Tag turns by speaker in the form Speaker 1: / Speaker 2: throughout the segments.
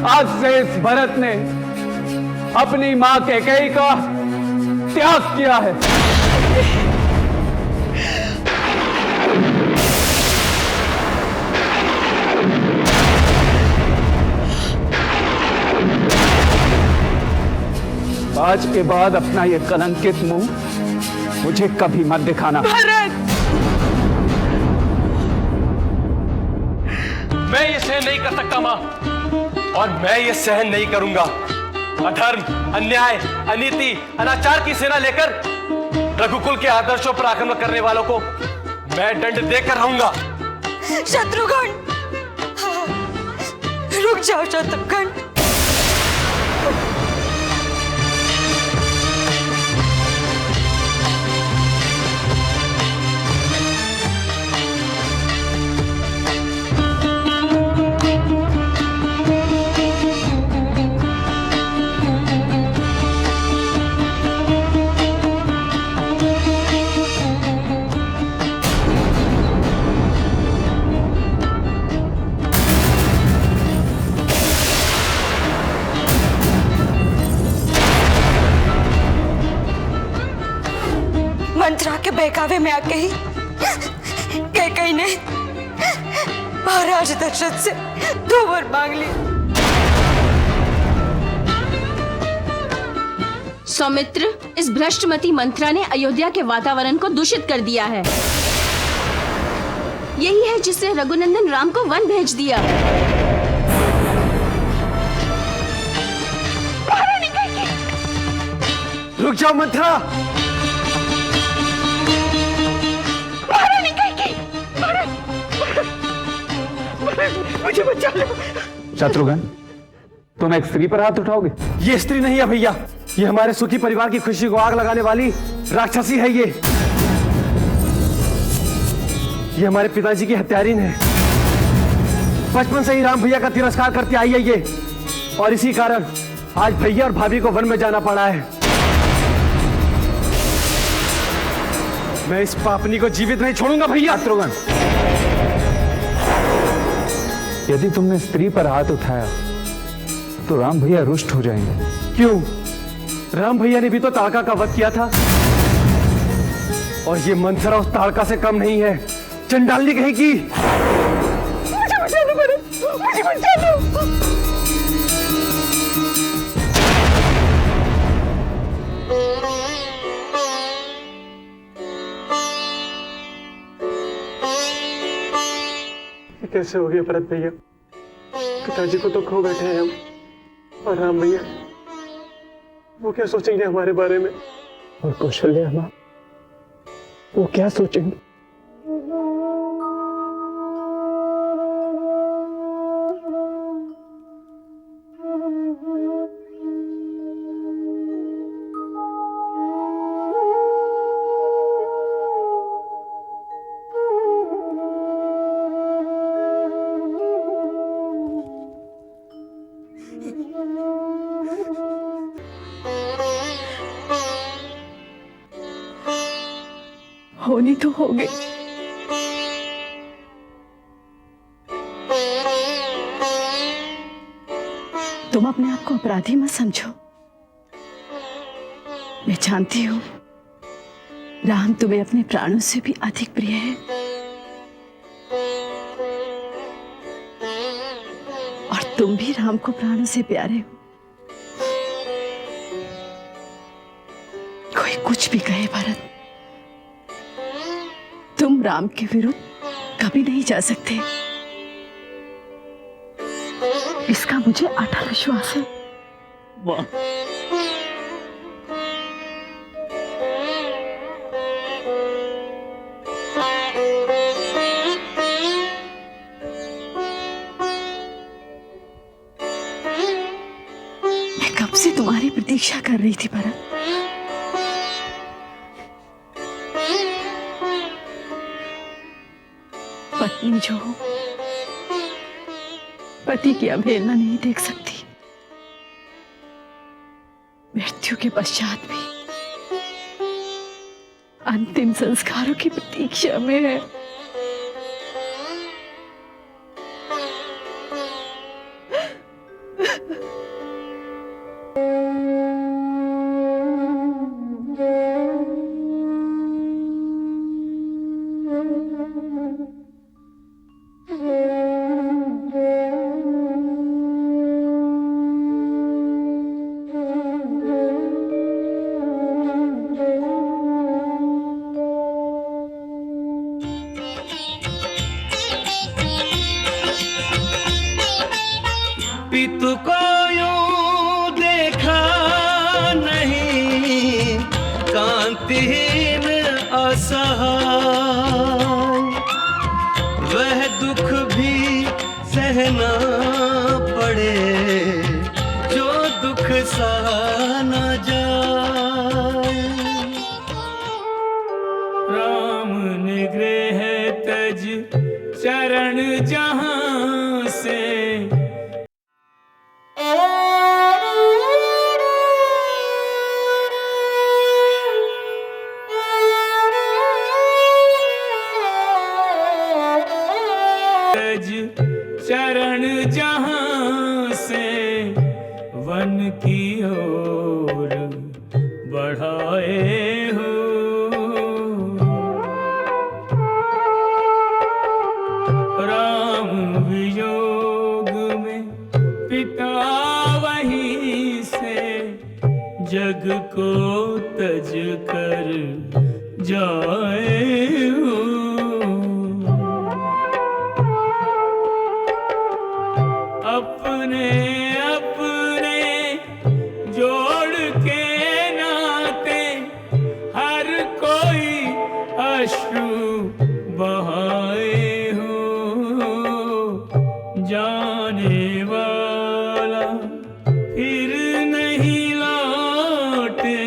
Speaker 1: आज से इस भरत ने अपनी मां कैकेयी का त्याग किया है। आज के बाद अपना ये कलंकित मुंह मुझे कभी मत दिखाना।
Speaker 2: भरत!
Speaker 3: मैं ये सहन नहीं कर सकता मां, और मैं ये सहन नहीं करूंगा। अधर्म, अन्याय, अनीति, अनाचार की सेना लेकर रघुकुल के आदर्शों पर आक्रमण करने वालों को मैं दंड देकर रहूंगा।
Speaker 2: शत्रुघ्न, रुक जाओ शत्रुघ्न। मंत्रा के बहकावे में आके ही कैकेयी ने महाराज दशरथ से 2 वर मांग ली।
Speaker 4: सौमित्र, इस भ्रष्टमती मंत्रा ने अयोध्या के वातावरण को दूषित कर दिया है। यही है जिससे रघुनंदन राम को वन भेज दिया।
Speaker 3: रुक जाओ मंत्रा। मुझे बचा लो।
Speaker 1: शत्रुघ्न, तुम एक स्त्री पर हाथ उठाओगे?
Speaker 3: ये स्त्री नहीं है भैया, ये हमारे सुखी परिवार की खुशी को आग लगाने वाली राक्षसी है। ये हमारे पिताजी की हत्यारिन है। बचपन से ही राम भैया का तिरस्कार करती आई है ये, और इसी कारण आज भैया और भाभी को वन में जाना पड़ा है। मैं इस पापनी को जीवित नहीं छोड़ूंगा भैया।
Speaker 1: शत्रुघ्न, यदि तुमने स्त्री पर हाथ उठाया तो राम भैया रुष्ट हो जाएंगे।
Speaker 3: क्यों? राम भैया ने भी तो ताड़का का वध किया था, और ये मंथरा उस ताड़का से कम नहीं है। चंडालनी कहेगी। मुझे बचा लो भरत, मुझे बचा लो। कैसे हो गया भरत भैया? पिताजी को तो खो बैठे हैं हम, और राम भैया वो क्या सोचेंगे हमारे बारे में? और कौशल्या मां, वो क्या सोचेंगे?
Speaker 2: होनी तो हो गई। तुम अपने आप को अपराधी मत समझो। मैं जानती हूं राम तुम्हें अपने प्राणों से भी अधिक प्रिय है, और तुम भी राम को प्राणों से प्यारे हो। कोई कुछ भी कहे भरत, तुम राम के विरुद्ध कभी नहीं जा सकते, इसका मुझे अटल विश्वास है।
Speaker 3: वाह,
Speaker 2: मैं कब से तुम्हारी प्रतीक्षा कर रही थी भरत। पत्नी जो हो, पति की अवहेलना नहीं देख सकती। मृत्यु के पश्चात भी अंतिम संस्कारों की प्रतीक्षा में है।
Speaker 5: पितु को यूं देखा नहीं, कांतिहीन असहाय, वह दुख भी सहना पड़े जो दुख सहा न जाए।
Speaker 6: राम निग्रह तज चरण जहां से, चरण जहां से वन की ओर बढ़ाए हो। राम वियोग में पिता वहीं से जग को तज कर जाए हो। अपने अपने जोड़ के नाते हर कोई अश्रु बहाए हो। जाने वाला फिर नहीं लौटे,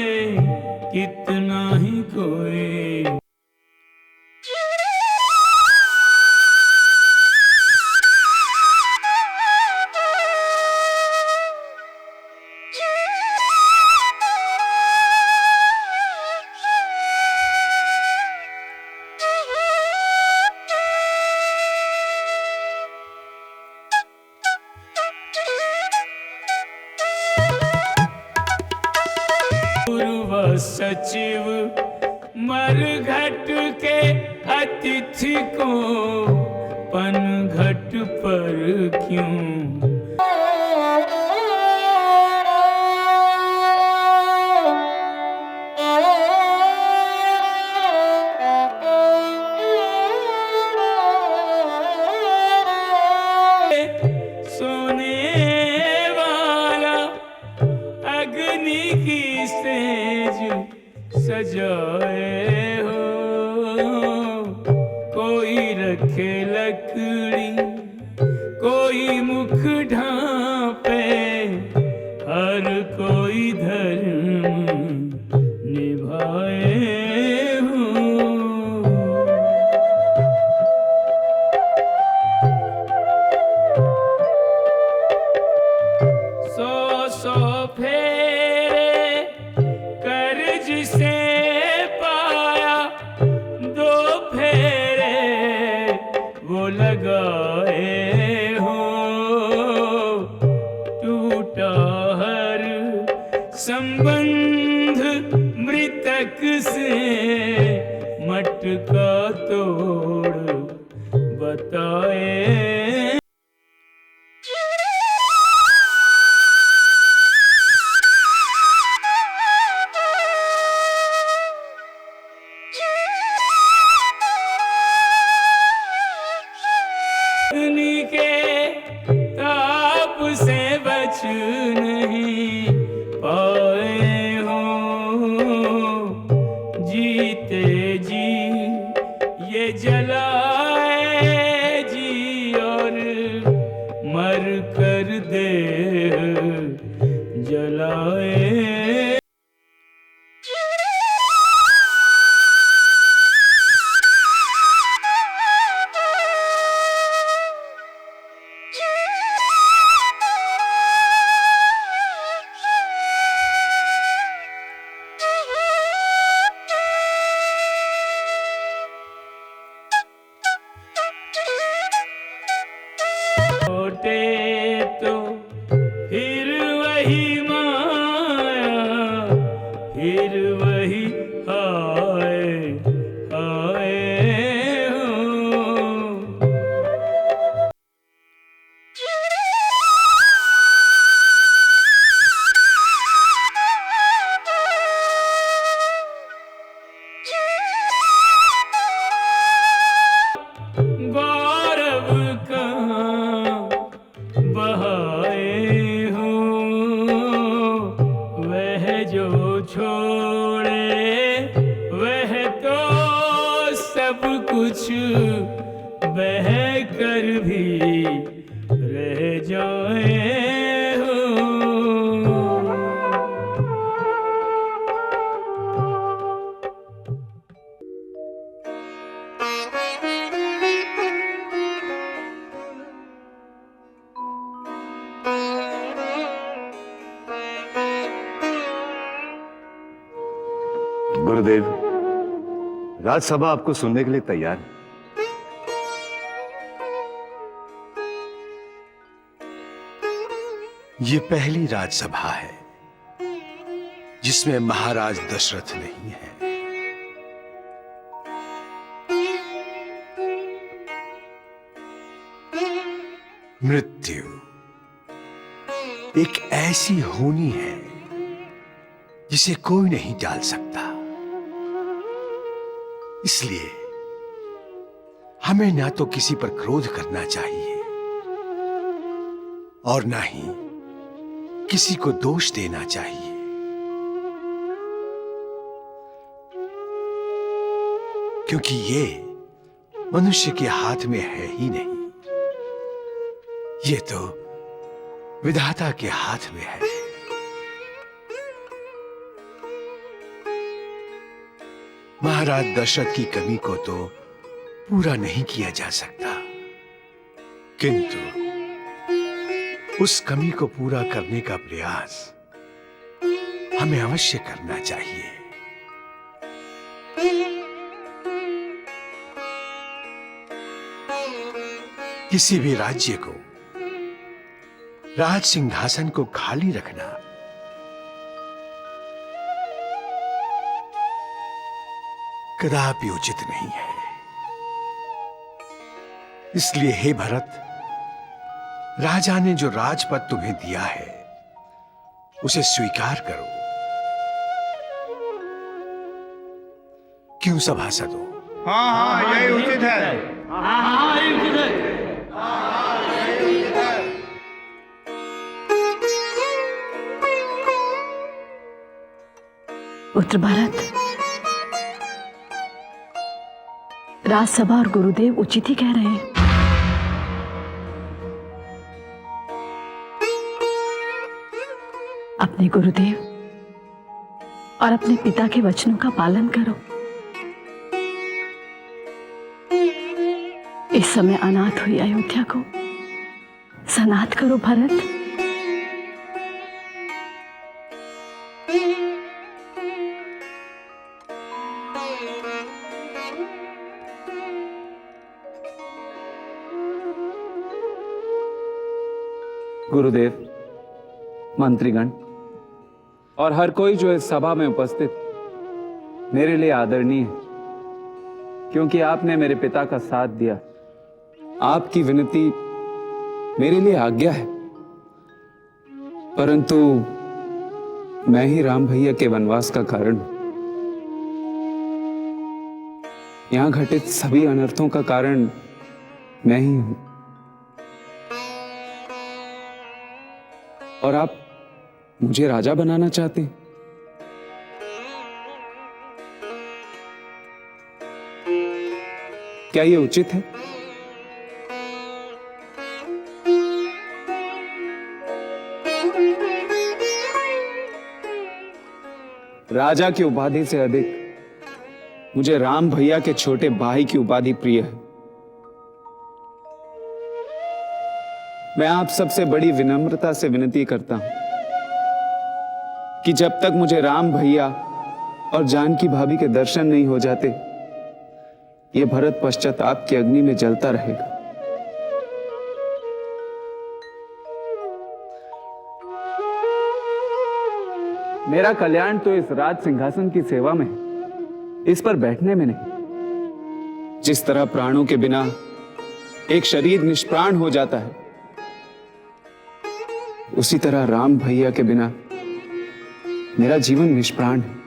Speaker 6: कितना ही कोई पूर्व सचिव मरघट के अतिथि को पनघट पर क्यों सोने वाला अग्नि की सेज सजाए हो। कोई रखे लकड़ी, कोई मुख ढांपे, हर कोई धर्म निभाए हो। सौ सौ फेरे कर्ज से पाया, दो फेरे वो लगाए हो। टूटा हर संबंध मृतक से, मटका तोड़ बताए। अग्नि के ताप से बच नहीं पाए हो। जीते जी ये जलाए जी, और मर कर दे जलाए। वही माया, फिर वही आए आए हो। गौरव कहाँ बहाए हो, वह जो छोड़े वह तो सब कुछ बह कर भी रह जाए हो।
Speaker 7: गुरुदेव, राजसभा आपको सुनने के लिए तैयार है।
Speaker 8: ये पहली राजसभा है जिसमें महाराज दशरथ नहीं है। मृत्यु एक ऐसी होनी है जिसे कोई नहीं टाल सकता। इसलिए हमें ना तो किसी पर क्रोध करना चाहिए और ना ही किसी को दोष देना चाहिए। क्योंकि ये मनुष्य के हाथ में है ही नहीं, ये तो विधाता के हाथ में है। महाराज दशरथ की कमी को तो पूरा नहीं किया जा सकता, किंतु उस कमी को पूरा करने का प्रयास हमें अवश्य करना चाहिए। किसी भी राज्य को राज सिंहासन को खाली रखना कदापि उचित नहीं है। इसलिए हे भरत, राजा ने जो राजपद तुम्हें दिया है उसे स्वीकार करो। क्यों सभासदों?
Speaker 9: हाँ, यही उचित है।
Speaker 10: पुत्र भरत, राजसभा और गुरुदेव उचित ही कह रहे हैं। अपने गुरुदेव और अपने पिता के वचनों का पालन करो। इस समय अनाथ हुई अयोध्या को सनाथ करो भरत।
Speaker 1: गुरुदेव, मंत्रीगण और हर कोई जो इस सभा में उपस्थित मेरे लिए आदरणीय है, क्योंकि आपने मेरे पिता का साथ दिया। आपकी विनती मेरे लिए आज्ञा है, परंतु मैं ही राम भैया के वनवास का कारण हूं। यहां घटित सभी अनर्थों का कारण मैं ही हूं। और आप मुझे राजा बनाना चाहते हैं? क्या यह उचित है? राजा की उपाधि से अधिक मुझे राम भैया के छोटे भाई की उपाधि प्रिय है। मैं आप सबसे बड़ी विनम्रता से विनती करता हूं कि जब तक मुझे राम भैया और जानकी भाभी के दर्शन नहीं हो जाते, ये भरत पश्चाताप की अग्नि में जलता रहेगा। मेरा कल्याण तो इस राज सिंहासन की सेवा में है, इस पर बैठने में नहीं। जिस तरह प्राणों के बिना एक शरीर निष्प्राण हो जाता है, उसी तरह राम भैया के बिना मेरा जीवन निष्प्राण है।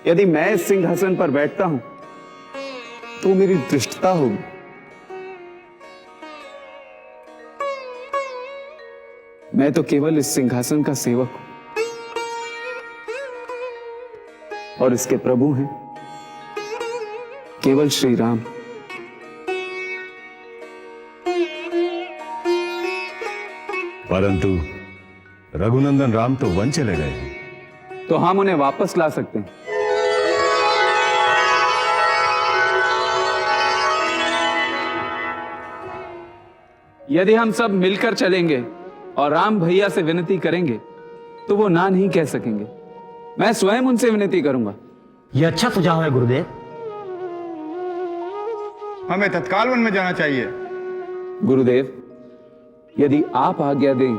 Speaker 1: यदि मैं इस सिंहासन पर बैठता हूं तो मेरी दृष्टता होगी। मैं तो केवल इस सिंहासन का सेवक हूं और इसके प्रभु हैं केवल श्री राम।
Speaker 7: परंतु रघुनंदन राम तो वन चले गए हैं।
Speaker 1: तो हम उन्हें वापस ला सकते हैं। यदि हम सब मिलकर चलेंगे और राम भैया से विनती करेंगे तो वो ना नहीं कह सकेंगे। मैं स्वयं उनसे विनती करूंगा।
Speaker 5: यह अच्छा सुझाव है गुरुदेव।
Speaker 9: हमें तत्काल वन में जाना चाहिए।
Speaker 1: गुरुदेव, यदि आप आज्ञा दें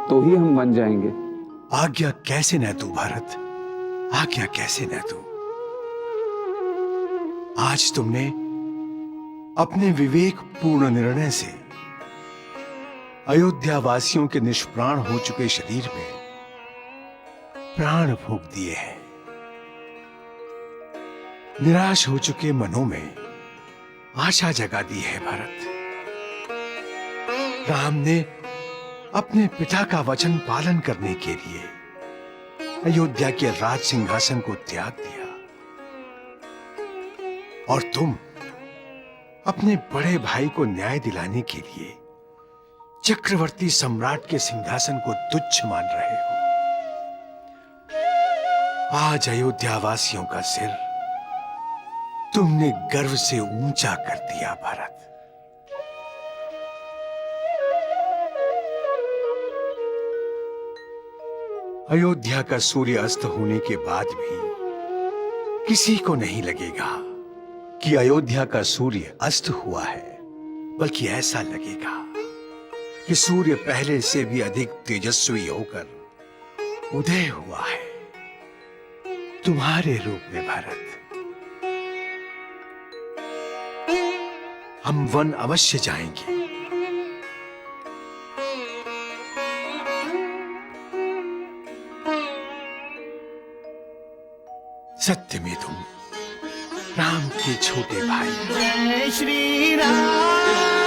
Speaker 1: तो ही हम वन जाएंगे।
Speaker 8: आज्ञा कैसे न तू भारत, आज्ञा कैसे न तू। आज तुमने अपने विवेकपूर्ण निर्णय से अयोध्या वासियों के निष्प्राण हो चुके शरीर में प्राण फूंक दिए हैं। निराश हो चुके मनों में आशा जगा दी है भारत। राम ने अपने पिता का वचन पालन करने के लिए अयोध्या के राज सिंहासन को त्याग दिया और तुम अपने बड़े भाई को न्याय दिलाने के लिए चक्रवर्ती सम्राट के सिंहासन को तुच्छ मान रहे हो। आज अयोध्या वासियों का सिर तुमने गर्व से ऊंचा कर दिया भारत। अयोध्या का सूर्य अस्त होने के बाद भी किसी को नहीं लगेगा कि अयोध्या का सूर्य अस्त हुआ है, बल्कि ऐसा लगेगा कि सूर्य पहले से भी अधिक तेजस्वी होकर उदय हुआ है तुम्हारे रूप में भारत। हम वन अवश्य जाएंगे। सत्य में तुम राम के छोटे भाई।
Speaker 5: जय श्री राम।